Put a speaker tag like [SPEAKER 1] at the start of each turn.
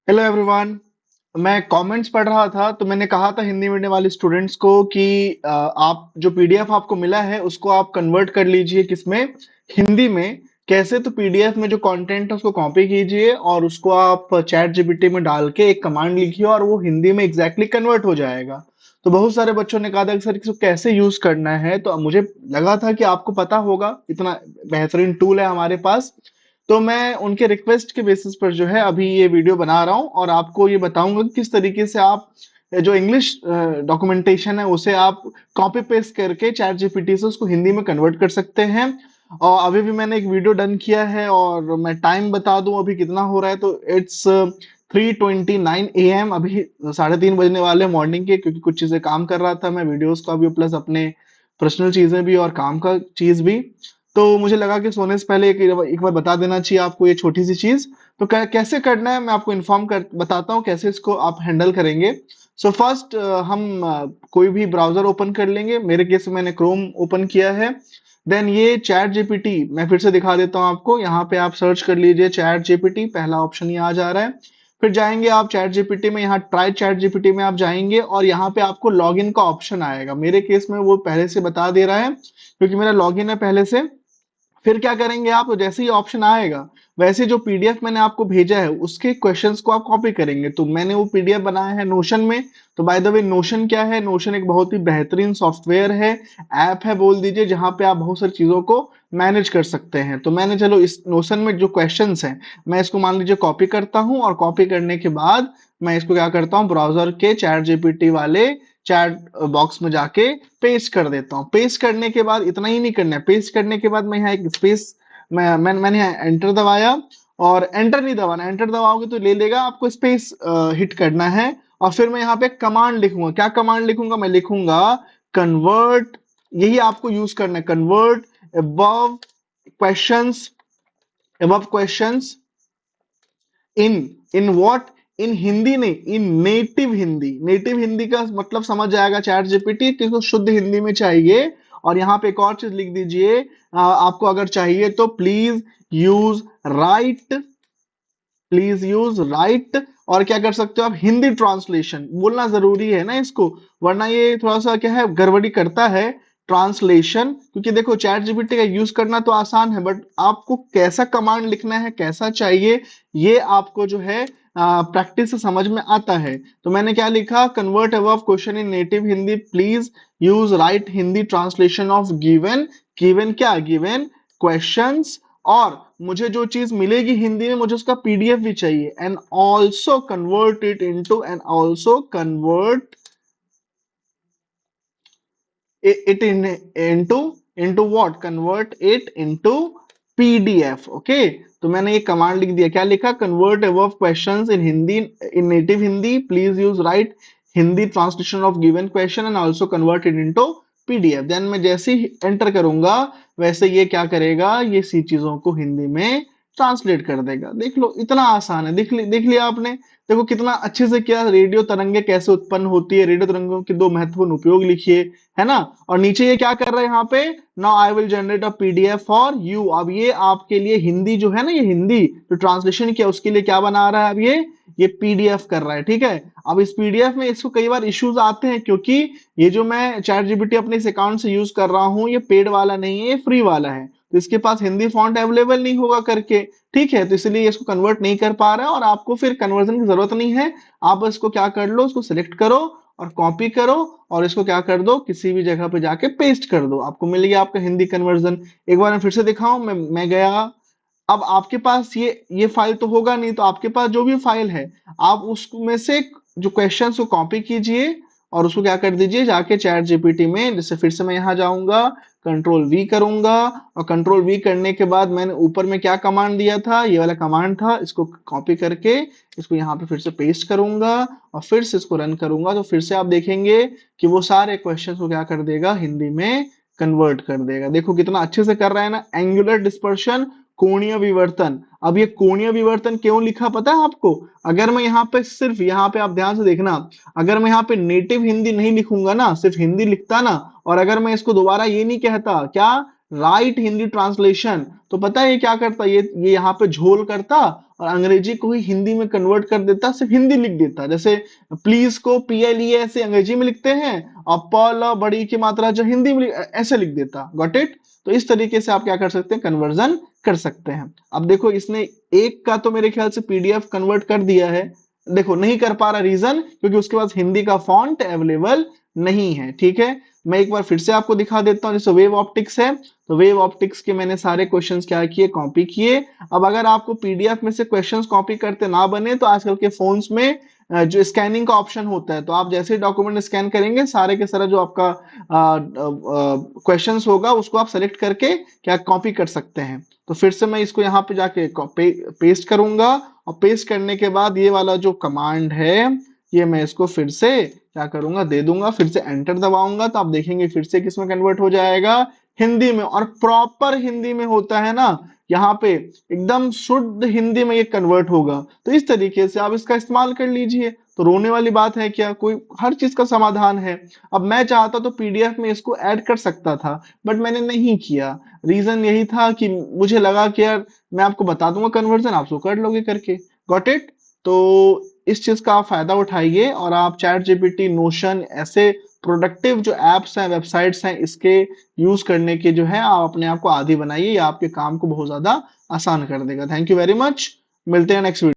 [SPEAKER 1] Hello everyone. मैं comments पढ़ रहा था तो मैंने कहा था हिंदी मीडियम वाले स्टूडेंट्स को कि आप जो पीडीएफ आपको मिला है उसको आप कन्वर्ट कर लीजिए किसमें, हिंदी में। कैसे? तो पीडीएफ में जो कंटेंट है उसको कॉपी कीजिए और उसको आप चैट जीपीटी में डाल के एक कमांड लिखिए और वो हिंदी में एग्जैक्टली कन्वर्ट हो जाएगा। तो बहुत सारे बच्चों ने कहा था कि सर इसको कैसे यूज करना है, तो अब मुझे लगा था कि आपको पता होगा, इतना बेहतरीन टूल है हमारे पास। तो मैं उनके रिक्वेस्ट के बेसिस पर जो है अभी ये वीडियो बना रहा हूँ और आपको ये बताऊंगा कि किस तरीके से आप जो इंग्लिश डॉक्यूमेंटेशन है उसे आप कॉपी पेस्ट करके चैट जीपीटी से उसको हिंदी में कन्वर्ट कर सकते हैं। और अभी भी मैंने एक वीडियो डन किया है और मैं टाइम बता दूं अभी कितना हो रहा है, तो इट्स 3:29 AM। अभी 3:30 बजने वाले मॉर्निंग के, क्योंकि कुछ चीजें काम कर रहा था मैं, वीडियोस का भी प्लस अपने पर्सनल चीजें भी और काम का चीज भी। तो मुझे लगा कि सोने से पहले एक बार बता देना चाहिए आपको ये छोटी सी चीज। तो कैसे करना है मैं आपको इन्फॉर्म कर बताता हूँ कैसे इसको आप हैंडल करेंगे। सो फर्स्ट हम कोई भी ब्राउजर ओपन कर लेंगे। मेरे केस में मैंने क्रोम ओपन किया है। देन ये चैट जीपीटी मैं फिर से दिखा देता हूँ आपको। यहाँ पे आप सर्च कर लीजिए चैट जीपीटी, पहला ऑप्शन ये आ जा रहा है। फिर जाएंगे आप चैट जीपीटी में, यहाँ ट्राई चैट जीपीटी में आप जाएंगे और यहाँ पे आपको लॉगिन का ऑप्शन आएगा। मेरे केस में वो पहले से बता दे रहा है क्योंकि मेरा लॉगिन है पहले से। फिर क्या करेंगे आप, जैसे ही ऑप्शन आएगा वैसे जो पीडीएफ मैंने आपको भेजा है उसके क्वेश्चंस को आप कॉपी करेंगे। तो मैंने वो पीडीएफ बनाया है नोशन में। तो बाय द वे, नोशन क्या है? नोशन एक बहुत ही बेहतरीन सॉफ्टवेयर है, ऐप है बोल दीजिए, जहां पे आप बहुत सारी चीजों को मैनेज कर सकते हैं। तो मैंने, चलो इस नोशन में जो क्वेश्चंस हैं मैं इसको मान लीजिए कॉपी करता हूं और कॉपी करने के बाद मैं इसको क्या करता हूँ, ब्राउजर के चैट जीपीटी वाले चैट बॉक्स में जाके पेस्ट कर देता हूँ। पेस्ट करने के बाद इतना ही नहीं करना है, पेस्ट करने के बाद मैं यहाँ एक स्पेस, मैंने यहाँ एंटर दबाया। और एंटर नहीं दबाना, एंटर दबाओगे तो ले लेगा, आपको स्पेस हिट करना है। और फिर मैं यहाँ पे कमांड लिखूंगा। क्या कमांड लिखूंगा? मैं लिखूंगा कन्वर्ट। यही आपको यूज करना है, convert above questions, above questions in in what, in Hindi नहीं, in native Hindi. Native Hindi का मतलब समझ जाएगा चैट जीपीटी कि इसको शुद्ध हिंदी में चाहिए। और यहाँ पे एक और चीज लिख दीजिए, आपको अगर चाहिए तो please use right, please use right. और क्या कर सकते हो आप, हिंदी ट्रांसलेशन बोलना जरूरी है ना इसको, वरना ये थोड़ा सा क्या है, गड़बड़ी करता है ट्रांसलेशन। क्योंकि देखो चैट जीपीटी का यूज करना तो आसान है, बट आपको कैसा कमांड लिखना है, कैसा चाहिए, ये आपको जो है प्रैक्टिस से समझ में आता है। तो मैंने क्या लिखा, convert above question in native Hindi, please use right Hindi translation of given. Given क्या? Given questions. और मुझे जो चीज मिलेगी हिंदी में, मुझे उसका पीडीएफ भी चाहिए। And also convert it into, and also convert it in into, into what, convert it into PDF. Okay, तो मैंने ये कमांड लिख दिया। क्या लिखा? Convert above questions in Hindi, in native Hindi, please use right Hindi translation of given question and also convert it into PDF. Then मैं जैसे ही enter करूंगा वैसे ये क्या करेगा, ये सी चीजों को हिंदी में ट्रांसलेट कर देगा। देख लो, इतना आसान है। देख लिया आपने? देखो कितना अच्छे से किया। रेडियो तरंगे कैसे उत्पन्न होती है, रेडियो तरंगों के दो महत्वपूर्ण उपयोग लिखिए, है ना। और नीचे ये क्या कर रहा है यहाँ पे, now I will generate a PDF for you. अब ये आपके लिए हिंदी जो है ना, ये हिंदी जो ट्रांसलेशन किया उसके लिए क्या बना रहा है, अब ये पीडीएफ कर रहा है। ठीक है, अब इस पीडीएफ में इसको कई बार इश्यूज आते हैं, क्योंकि ये जो मैं चैट जीपीटी अपने इस अकाउंट से यूज कर रहा हूँ ये पेड वाला नहीं है, ये फ्री वाला है। तो इसके पास हिंदी फॉन्ट अवेलेबल नहीं होगा करके, ठीक है, तो इसलिए इसको कन्वर्ट नहीं कर पा रहा है। और आपको फिर कन्वर्जन की जरूरत नहीं है। आप इसको क्या कर लो, इसको सिलेक्ट करो और कॉपी करो और इसको क्या कर दो, किसी भी जगह पे जाके पेस्ट कर दो, आपको मिल गया आपका हिंदी कन्वर्जन। एक बार मैं फिर से दिखाऊं, मैं गया। अब आपके पास ये फाइल तो होगा नहीं, तो आपके पास जो भी फाइल है आप उसमें से जो क्वेश्चंस को कॉपी कीजिए और उसको क्या कर दीजिए, जाके चैट जीपीटी में। जैसे फिर से मैं यहाँ जाऊंगा, कंट्रोल वी करूंगा और कंट्रोल वी करने के बाद मैंने ऊपर में क्या कमांड दिया था, ये वाला कमांड था, इसको कॉपी करके इसको यहाँ पे फिर से पेस्ट करूंगा और फिर से इसको रन करूंगा। तो फिर से आप देखेंगे कि वो सारे क्वेश्चंस को क्या कर देगा, हिंदी में कन्वर्ट कर देगा। देखो कितना अच्छे से कर रहा है ना। एंगुलर डिस्पर्शन, कोणीय विवर्तन। अब ये कोणीय विवर्तन क्यों लिखा पता है आपको? अगर मैं यहाँ पे सिर्फ, यहाँ पे आप ध्यान से देखना, अगर मैं यहाँ पे नेटिव हिंदी नहीं लिखूंगा ना, सिर्फ हिंदी लिखता ना, और अगर मैं इसको दोबारा ये नहीं कहता क्या, राइट हिंदी ट्रांसलेशन। तो पता है ये क्या करता, ये यहाँ पे झोल करता और अंग्रेजी को ही हिंदी में कन्वर्ट कर देता, सिर्फ हिंदी लिख देता। जैसे प्लीज को PLE ऐसे अंग्रेजी में लिखते हैं और ल बड़ी की मात्रा जो हिंदी में ऐसे लिख देता। Got it. तो इस तरीके से आप क्या कर सकते हैं, कन्वर्जन कर सकते हैं। अब देखो इसने एक का तो मेरे ख्याल से PDF कन्वर्ट कर दिया है, देखो नहीं कर पा रहा, रीजन क्योंकि उसके पास हिंदी का फॉन्ट अवेलेबल नहीं है। ठीक है, मैं एक बार फिर से आपको दिखा देता हूं। जैसे वेव ऑप्टिक्स है, तो वेव ऑप्टिक्स के मैंने सारे क्वेश्चंस क्या किए, कॉपी किए। अब अगर आपको PDF में से क्वेश्चंस कॉपी करते ना बने तो आजकल के फोन्स में जो स्कैनिंग का ऑप्शन होता है, तो आप जैसे ही डॉक्यूमेंट स्कैन करेंगे सारे के सारा जो आपका क्वेश्चंस होगा उसको आप सेलेक्ट करके क्या कॉपी कर सकते हैं। तो फिर से मैं इसको यहाँ पे जाके पेस्ट करूंगा और पेस्ट करने के बाद ये वाला जो कमांड है ये मैं इसको फिर से क्या करूंगा, दे दूंगा, फिर से एंटर दबाऊंगा तो आप देखेंगे फिर से किसमें कन्वर्ट हो जाएगा, हिंदी में। और प्रॉपर हिंदी में होता है ना, यहाँ पे एकदम शुद्ध हिंदी में ये कन्वर्ट होगा। तो इस तरीके से आप इसका इस्तेमाल कर लीजिए। तो रोने वाली बात है क्या, कोई हर चीज का समाधान है। अब मैं चाहता तो PDF में इसको ऐड कर सकता था, बट मैंने नहीं किया। रीजन यही था कि मुझे लगा कि यार मैं आपको बता दूंगा कन्वर्जन, आप उसको कर लोगे करके। Got it. तो इस चीज का आप फायदा उठाइए और आप चैट GPT, नोशन ऐसे प्रोडक्टिव जो एप्स हैं, वेबसाइट्स हैं, इसके यूज करने के जो है आप अपने आप को आदी बनाइए। ये आपके काम को बहुत ज्यादा आसान कर देगा। थैंक यू वेरी मच, मिलते हैं नेक्स्ट वीडियो।